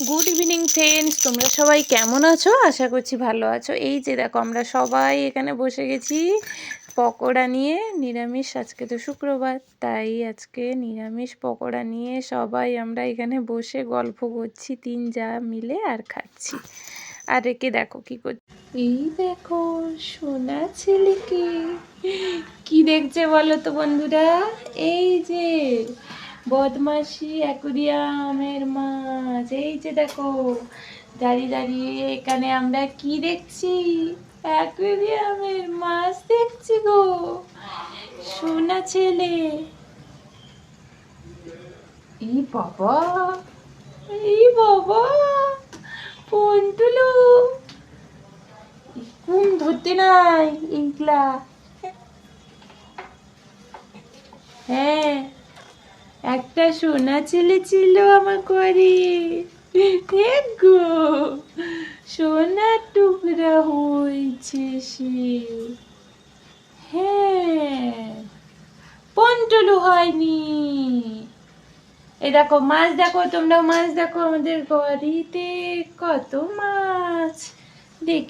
Good evening friends, তোমরা সবাই কেমন আছো? আশা করছি ভালো আছো। এই যে দেখো, আমরা সবাই এখানে বসে গেছি পকোড়া নিয়ে। নিরামিষ, আজকে তো শুক্রবার, তাই আজকে নিরামিষ পকোড়া নিয়ে সবাই আমরা এখানে বসে গল্প করছি, তিন যা মিলে আর খাচ্ছি। আর একে দেখো কি করছে, এই দেখো সোনা ছেলেকে কি দেখছে বলো তো বন্ধুরা? এই যে বদমাশি অ্যাকুরিয়ামের মাছ, এই যে দেখো দাঁড়িয়ে দাঁড়িয়ে এখানে আমরা কি দেখছি? অ্যাকুরিয়ামের মাছ দেখছি গো। সোনা ছেলে, এই বাবা, এই বাবা, পন্টুলু ঘুম ধরতে নাই এইগুলা। হ্যাঁ, একটা সোনা ছেলে ছিল আমার ঘরে গো, সোনার টুকরা হয়েছে সে। হ্যাঁ, পন্টুলু হয়নি। এই দেখো মাছ, দেখো তোমরা মাছ দেখো, আমাদের ঘরেতে কত মাছ দেখি।